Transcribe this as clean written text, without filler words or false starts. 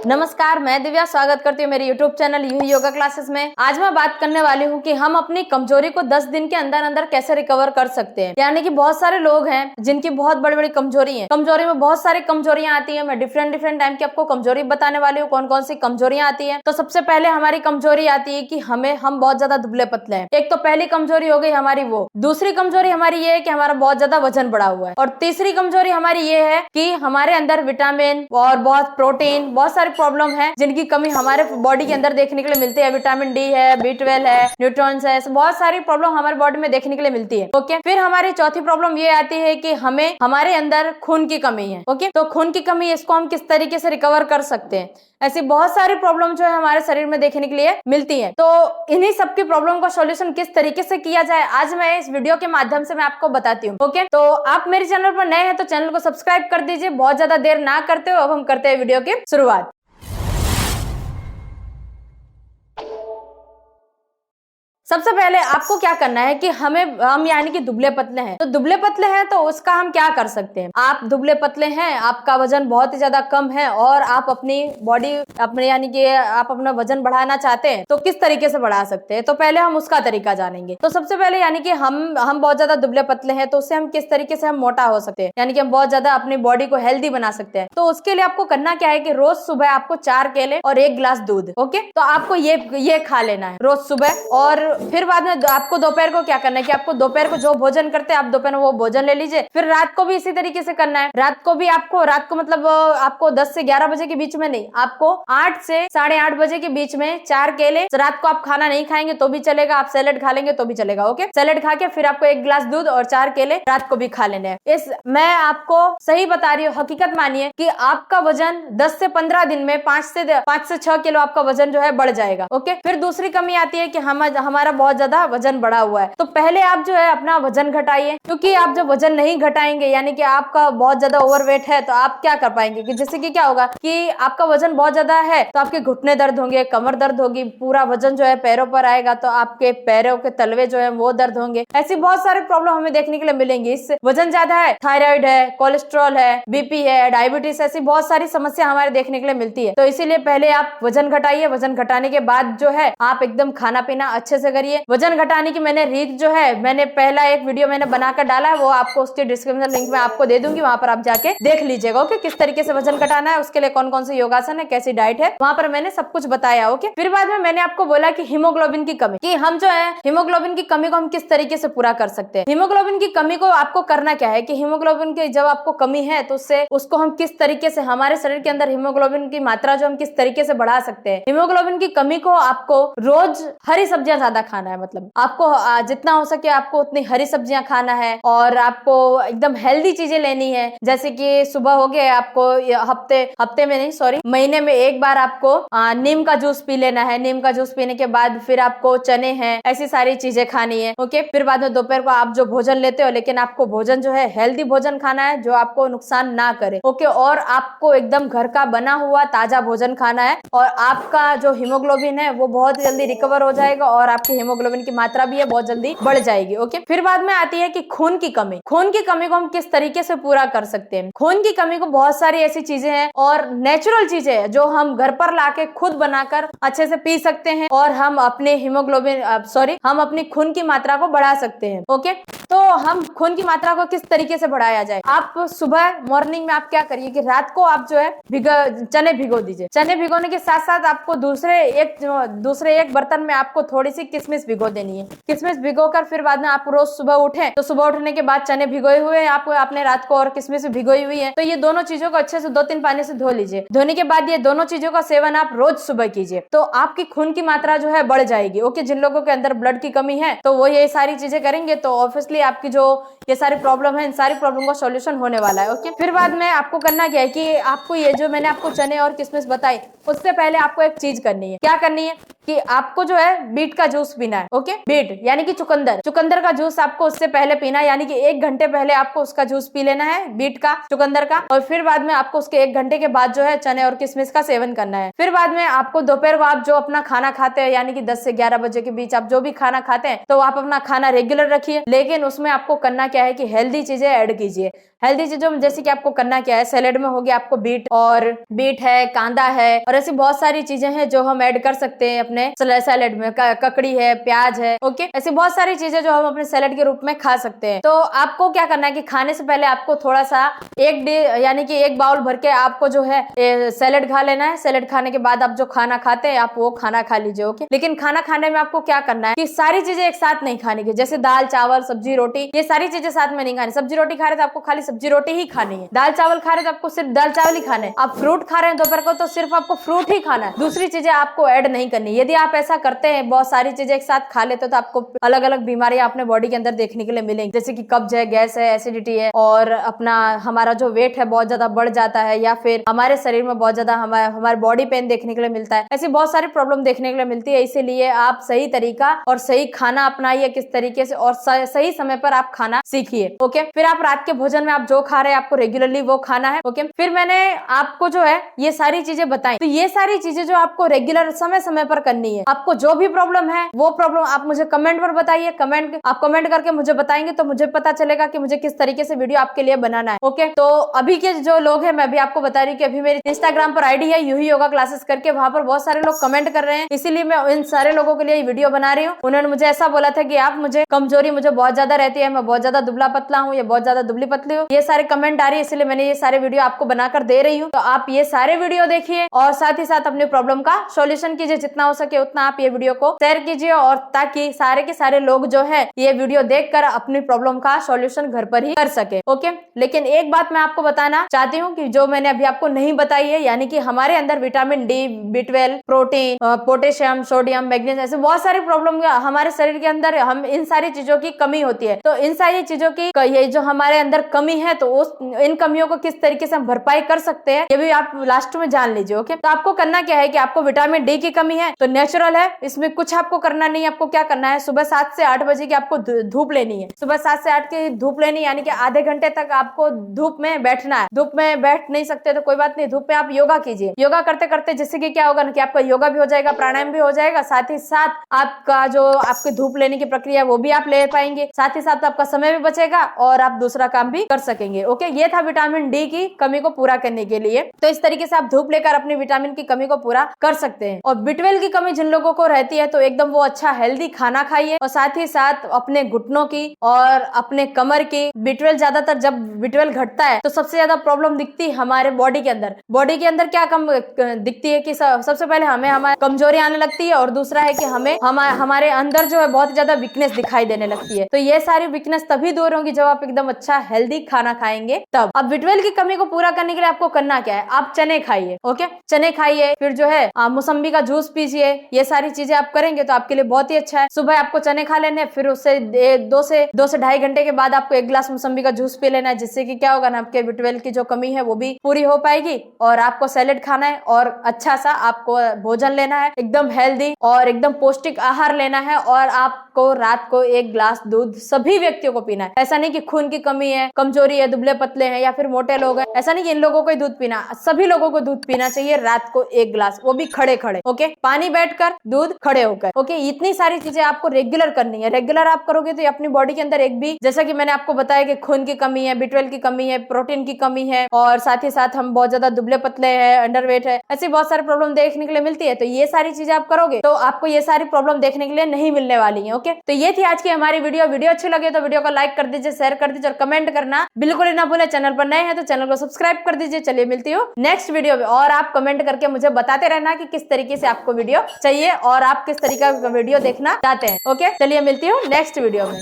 नमस्कार, मैं दिव्या स्वागत करती हूँ मेरे YouTube channel you yoga classes में। आज मैं बात करने वाली हूँ कि हम अपनी कमजोरी को 10 दिन के अंदर अंदर कैसे रिकवर कर सकते हैं। यानी कि बहुत सारे लोग हैं जिनकी बहुत बड़ी बड़ी कमजोरी है। कमजोरी में बहुत सारी कमजोरियां आती है। मैं डिफरेंट टाइम की आपको कमजोरी बताने वाली हूँ, कौन कौन सी कमजोरियां आती है। तो सबसे पहले हमारी कमजोरी आती है कि हम बहुत ज्यादा दुबले पतले हैं। एक तो पहली कमजोरी हो गई हमारी वो। दूसरी कमजोरी हमारी ये है कि हमारा बहुत ज्यादा वजन बढ़ा हुआ है। और तीसरी कमजोरी हमारी ये है कि हमारे अंदर विटामिन और बहुत प्रोटीन, बहुत सारी प्रॉब्लम है जिनकी कमी हमारे बॉडी के अंदर देखने के लिए मिलती है। विटामिन डी है, B12 है, न्यूट्रॉन्स है, बहुत सारी प्रॉब्लम हमारे बॉडी में देखने के लिए मिलती है। ओके, फिर हमारी चौथी प्रॉब्लम ये आती है कि हमें हमारे अंदर खून की कमी है। ओके, तो खून की कमी, इसको हम किस तरीके से रिकवर कर सकते हैं। ऐसी बहुत सारी प्रॉब्लम जो है हमारे शरीर में देखने के लिए मिलती है। तो इन्हीं सबकी प्रॉब्लम का सॉल्यूशन किस तरीके से किया जाए, आज मैं इस वीडियो के माध्यम से मैं आपको बताती हूँ। ओके, तो आप मेरे चैनल पर नए हैं तो चैनल को सब्सक्राइब कर दीजिए। बहुत ज्यादा देर ना करते हो, अब हम करते हैं वीडियो की शुरुआत। सबसे पहले आपको क्या करना है कि हम यानी कि दुबले पतले हैं। तो दुबले पतले हैं तो उसका हम क्या कर सकते हैं। आप दुबले पतले हैं, आपका वजन बहुत ही ज्यादा कम है और आप अपनी बॉडी अपने यानी कि आप अपना वजन बढ़ाना चाहते हैं, तो किस तरीके से बढ़ा सकते हैं। तो पहले हम उसका तरीका जानेंगे। तो सबसे पहले यानी कि हम बहुत ज्यादा दुबले पतले हैं, तो उससे हम किस तरीके से हम मोटा हो सकते हैं, यानी कि हम बहुत ज्यादा अपनी बॉडी को हेल्दी बना सकते हैं। तो उसके लिए आपको करना क्या है कि रोज सुबह आपको 4 केले और 1 गिलास दूध, ओके, तो आपको ये खा लेना है रोज सुबह। और फिर बाद में आपको दोपहर को क्या करना है कि आपको दोपहर को जो भोजन करते हैं आप दोपहर में वो भोजन ले लीजिए। फिर रात को भी इसी तरीके से करना है। रात को मतलब आपको 10 से 11 बजे के बीच में नहीं, आपको 8 से 8:30 बजे के बीच में 4 केले। रात को आप खाना नहीं खाएंगे तो भी चलेगा, आप सैलेड खा लेंगे तो भी चलेगा। ओके, सैलेड खा के फिर आपको 1 गिलास दूध और 4 केले रात को भी खा लेने हैं। मैं आपको सही बता रही हूँ, हकीकत मानिए कि आपका वजन 10 से 15 दिन में 5 से 6 किलो आपका वजन जो है बढ़ जाएगा। ओके, फिर दूसरी कमी आती है कि हमारा बहुत ज्यादा वजन बढ़ा हुआ है। तो पहले आप जो है अपना वजन घटाइए, क्योंकि आप जब वजन नहीं घटाएंगे यानी कि आपका बहुत ज्यादा ओवरवेट है, तो आप क्या कर पाएंगे कि जैसे कि क्या होगा कि आपका वजन बहुत ज्यादा है तो आपके घुटने दर्द होंगे, कमर दर्द होगी, पूरा वजन जो है पैरों पर आएगा तो आपके पैरों के तलवे जो है वो दर्द होंगे। ऐसी बहुत सारी प्रॉब्लम हमें देखने के लिए मिलेंगी। इससे वजन ज्यादा है, थायराइड है, कोलेस्ट्रॉल है, बीपी है, डायबिटीज, ऐसी बहुत सारी समस्या हमारे देखने के लिए मिलती है। तो इसीलिए पहले आप वजन घटाइए। वजन घटाने के बाद जो है आप एकदम खाना पीना अच्छे से करिए। वजन घटाने की मैंने रीत जो है, मैंने पहला एक वीडियो मैंने बनाकर डाला है, वो आपको उसके डिस्क्रिप्शन लिंक में आपको दे दूंगी, वहां पर आप जाके देख लीजिएगा। ओके, किस तरीके से वजन घटाना है, उसके लिए कौन कौन से योगासन है, कैसी डाइट है, वहां पर मैंने सब कुछ बताया। ओके, फिर बाद में मैंने आपको बोला कि हीमोग्लोबिन की कमी, कि हम जो है हीमोग्लोबिन की कमी को हम किस तरीके से पूरा कर सकते हैं। हीमोग्लोबिन की कमी को आपको करना क्या है कि हीमोग्लोबिन की जब आपको कमी है तो उसको हम किस तरीके से हमारे शरीर के अंदर हीमोग्लोबिन की मात्रा जो हम किस तरीके से बढ़ा सकते हैं। हीमोग्लोबिन की कमी को आपको रोज हरी सब्जियां ज्यादा खाना है, मतलब आपको जितना हो सके आपको उतनी हरी सब्जियां खाना है और आपको एकदम हेल्दी चीजें लेनी है। जैसे कि सुबह हो गया आपको हफ्ते में नहीं, सॉरी, महीने में 1 बार आपको नीम का जूस पी लेना है। नीम का जूस पीने के बाद फिर आपको चने हैं, ऐसी सारी चीजें खानी है। ओके, फिर बाद में दोपहर को आप जो भोजन लेते हो, लेकिन आपको भोजन जो है हेल्दी भोजन खाना है जो आपको नुकसान ना करे। ओके, और आपको एकदम घर का बना हुआ ताजा भोजन खाना है और आपका जो हीमोग्लोबिन है वो बहुत जल्दी रिकवर हो जाएगा और आपकी हीमोग्लोबिन की मात्रा भी है बहुत जल्दी बढ़ जाएगी। ओके, फिर बाद में आती है कि खून की कमी। खून की कमी को हम किस तरीके से पूरा कर सकते हैं। खून की कमी को बहुत सारी ऐसी चीजें हैं और नेचुरल चीजें हैं जो हम घर पर लाके खुद बनाकर अच्छे से पी सकते हैं और हम अपने हम अपनी खून की मात्रा को बढ़ा सकते हैं। ओके, तो हम खून की मात्रा को किस तरीके से बढ़ाया जाए। आप सुबह मॉर्निंग में आप क्या करिए कि रात को आप जो है चने भिगो दीजिए। चने भिगोने के साथ साथ आपको दूसरे एक बर्तन में आपको थोड़ी सी किशमिश भिगो देनी है। किशमिश भिगोकर फिर बाद में आप रोज सुबह उठें तो सुबह उठने के बाद चने भिगोए हुए आपने रात को और किशमिश भिगोई हुई है, तो ये दोनों चीजों को अच्छे से 2-3 पानी से धो लीजिए। धोने के बाद ये दोनों चीजों का सेवन आप रोज सुबह कीजिए, तो आपकी खून की मात्रा जो है बढ़ जाएगी। ओके, जिन लोगों के अंदर ब्लड की कमी है तो वो ये सारी चीजें करेंगे तो ऑब्वियसली आपकी जो ये सारी प्रॉब्लम है, इन सारी प्रॉब्लम का सॉल्यूशन होने वाला है। ओके, फिर बाद में आपको करना क्या है कि आपको ये जो मैंने आपको चने और किशमिश बताई, उससे पहले आपको एक चीज करनी है। क्या करनी है कि आपको जो है बीट का जूस पीना है। ओके, बीट यानी कि चुकंदर का जूस आपको उससे पहले पीना है, यानी कि 1 घंटे पहले आपको उसका जूस पी लेना है, बीट का, चुकंदर का। और फिर बाद में आपको उसके 1 घंटे के बाद जो है चने और किशमिश का सेवन करना है। फिर बाद में आपको दोपहर को आप जो अपना खाना खाते हैं, यानी कि 10 से 11 बजे के बीच आप जो भी खाना खाते हैं, तो आप अपना खाना रेगुलर रखिए, लेकिन उसमें आपको करना क्या है कि हेल्दी चीजें ऐड कीजिए। हेल्दी चीजों में जैसे कि आपको करना क्या है, सैलेड में हो गया आपको बीट है, कांदा है और ऐसी बहुत सारी चीजें हैं जो हम ऐड कर सकते हैं अपने सैलेड में। ककड़ी है, प्याज है, ओके, ऐसी बहुत सारी चीजें जो हम अपने सैलेड के रूप में खा सकते हैं। तो आपको क्या करना है कि खाने से पहले आपको थोड़ा सा यानी कि एक बाउल भर के आपको जो है सैलेड खा लेना है। सैलेड खाने के बाद आप जो खाना खाते हैं आप वो खाना खा लीजिए, ओके। लेकिन खाना खाने में आपको क्या करना है कि सारी चीजें एक साथ नहीं खाने की, जैसे दाल चावल सब्जी रोटी, ये सारी चीजें साथ में नहीं खानी। सब्जी रोटी खा रहे तो आपको खाली सब्जी रोटी ही खानी है, दाल चावल खा रहे तो आपको सिर्फ दाल चावल ही खाना है, आप फ्रूट खा रहे हैं दोपहर को तो सिर्फ आपको फ्रूट ही खाना है, दूसरी चीजें आपको ऐड नहीं करनी। यदि आप ऐसा करते हैं, बहुत सारी चीजें एक साथ खा लेते हो, तो आपको अलग अलग बीमारियां अपने बॉडी के अंदर देखने के लिए मिलेंगी, जैसे कि कब्ज है, गैस है, एसिडिटी है और अपना हमारा जो वेट है बहुत ज्यादा बढ़ जाता है, या फिर हमारे शरीर में बहुत ज्यादा हमारे बॉडी पेन देखने के लिए मिलता है। ऐसी बहुत सारी प्रॉब्लम देखने के लिए मिलती है। इसीलिए आप सही तरीका और सही खाना अपनाइए, किस तरीके से और सही समय पर आप खाना सीखिए, ओके। फिर आप रात के भोजन में आप जो खा रहे हैं आपको रेगुलरली वो खाना है, ओके। फिर मैंने आपको जो है ये सारी चीजें बताई, तो ये सारी चीजें जो आपको रेगुलर समय समय पर करनी है। आपको जो भी प्रॉब्लम है वो प्रॉब्लम आप मुझे कमेंट पर बताइए। आप कमेंट करके मुझे बताएंगे तो मुझे पता चलेगा कि मुझे किस तरीके से वीडियो आपके लिए बनाना है, ओके। तो अभी के जो लोग हैं, मैं अभी आपको बता रही हूँ कि अभी मेरी इंस्टाग्राम पर आईडी है यूही योगा क्लासेस करके, वहां पर बहुत सारे लोग कमेंट कर रहे हैं, इसीलिए मैं इन सारे लोगों के लिए वीडियो बना रही हूँ। उन्होंने मुझे ऐसा बोला था कि आप मुझे कमजोरी मुझे बहुत ज्यादा रहती है, मैं बहुत ज्यादा दुबला पतला हूँ या बहुत ज्यादा दुबली पतली हूँ, ये सारे कमेंट आ रही है, इसलिए मैंने ये सारे वीडियो आपको बनाकर दे रही हूँ। तो आप ये सारे वीडियो देखिए और साथ ही साथ अपने प्रॉब्लम का सॉल्यूशन कीजिए, जितना हो सके उतना आप ये वीडियो को शेयर कीजिए, और ताकि सारे के सारे लोग जो है ये वीडियो देखकर अपनी प्रॉब्लम का सॉल्यूशन घर पर ही कर सके, ओके। लेकिन एक बात मैं आपको बताना चाहती हूँ कि जो मैंने अभी आपको नहीं बताई है, यानी कि हमारे अंदर vitamin D, B12, protein, potassium, sodium, magnesium, ऐसे बहुत सारी प्रॉब्लम हमारे शरीर के अंदर हम इन सारी चीजों की कमी होती है। तो इन सारी चीजों की ये जो हमारे अंदर कमी है, तो इन कमियों को किस तरीके से हम भरपाई कर सकते हैं ये भी आप लास्ट में जान लीजिए, ओके। तो आपको करना क्या है कि आपको विटामिन डी की कमी है तो नेचुरल है, इसमें कुछ आपको करना नहीं है। आपको क्या करना है, सुबह 7 से 8 बजे की आपको धूप लेनी है। सुबह 7 से 8 की धूप लेनी, यानी कि आधे घंटे तक आपको धूप में बैठना है। धूप में बैठ नहीं सकते तो कोई बात नहीं, धूप में आप योगा कीजिए। योगा करते करते जिससे कि क्या होगा ना कि आपका योगा भी हो जाएगा, प्राणायाम भी हो जाएगा, साथ ही साथ आपका जो आपकी धूप लेने की प्रक्रिया वो भी आप ले पाएंगे, साथ ही साथ आपका समय भी बचेगा और आप दूसरा काम भी कर सकेंगे, ओके। ये था विटामिन डी की कमी को पूरा करने के लिए। तो इस तरीके से आप धूप लेकर अपनी विटामिन की कमी को पूरा कर सकते हैं। और B12 की कमी जिन लोगों को रहती है तो एकदम वो अच्छा हेल्दी खाना खाइए, और साथ ही साथ अपने घुटनों की और अपने कमर की B12, ज्यादातर जब B12 घटता है तो सबसे ज्यादा प्रॉब्लम दिखती है हमारे बॉडी के अंदर क्या कम दिखती है कि सबसे पहले हमें कमजोरी आने लगती है, और दूसरा है कि हमारे अंदर जो है बहुत ज्यादा वीकनेस दिखाई देने लगती है। तो ये सारी वीकनेस तभी दूर होगी जब आप एकदम अच्छा हेल्दी खाना खाएंगे तब। अब B12 की कमी को पूरा करने के लिए आपको करना क्या है, आप चने खाइए, ओके। चने खाइए, फिर जो है मौसम्बी का जूस पीजिए। ये सारी चीजें आप करेंगे तो आपके लिए बहुत ही अच्छा है। सुबह आपको चने खा लेने, फिर उससे 2 से 2.5 घंटे के बाद आपको 1 गिलास मौसम्बी का जूस पी लेना है, जिससे कि क्या होगा ना आपके B12 की जो कमी है वो भी पूरी हो पाएगी। और आपको सैलेड खाना है और अच्छा सा आपको भोजन लेना है, एकदम हेल्दी और एकदम पौष्टिक आहार लेना है, और आपको रात को 1 गिलास दूध सभी व्यक्तियों को पीना है। ऐसा नहीं कि खून की कमी है, कमजोरी है, दुबले पतले हैं या फिर मोटे लोग हैं, ऐसा नहीं कि इन लोगों को ही दूध पीना, सभी लोगों को दूध पीना चाहिए रात को 1 गिलास, वो भी खड़े खड़े, ओके। पानी बैठकर, दूध खड़े होकर, ओके। इतनी सारी चीजें आपको रेगुलर करनी है। रेगुलर आप करोगे तो अपनी बॉडी के अंदर एक भी, जैसा कि मैंने आपको बताया कि खून की कमी है, B12 की कमी है, प्रोटीन की कमी है, और साथ ही साथ हम बहुत ज्यादा दुबले पतले हैं, अंडरवेट है, ऐसी बहुत सारी प्रॉब्लम देखने के लिए मिलती है। तो ये सारी चीजें आप करोगे तो आपको ये सारी प्रॉब्लम देखने के लिए नहीं मिलने वाली है, ओके। तो ये थी आज की हमारी वीडियो अच्छी लगे तो वीडियो को लाइक कर दीजिए, शेयर कर दीजिए और कमेंट करना बिल्कुल ही ना भूले। चैनल पर नए हैं तो चैनल को सब्सक्राइब कर दीजिए। चलिए मिलती हूँ नेक्स्ट वीडियो में, और आप कमेंट करके मुझे बताते रहना कि किस तरीके से आपको वीडियो चाहिए और आप किस तरीके का वीडियो देखना चाहते हैं, ओके। चलिए मिलती हूँ नेक्स्ट वीडियो में।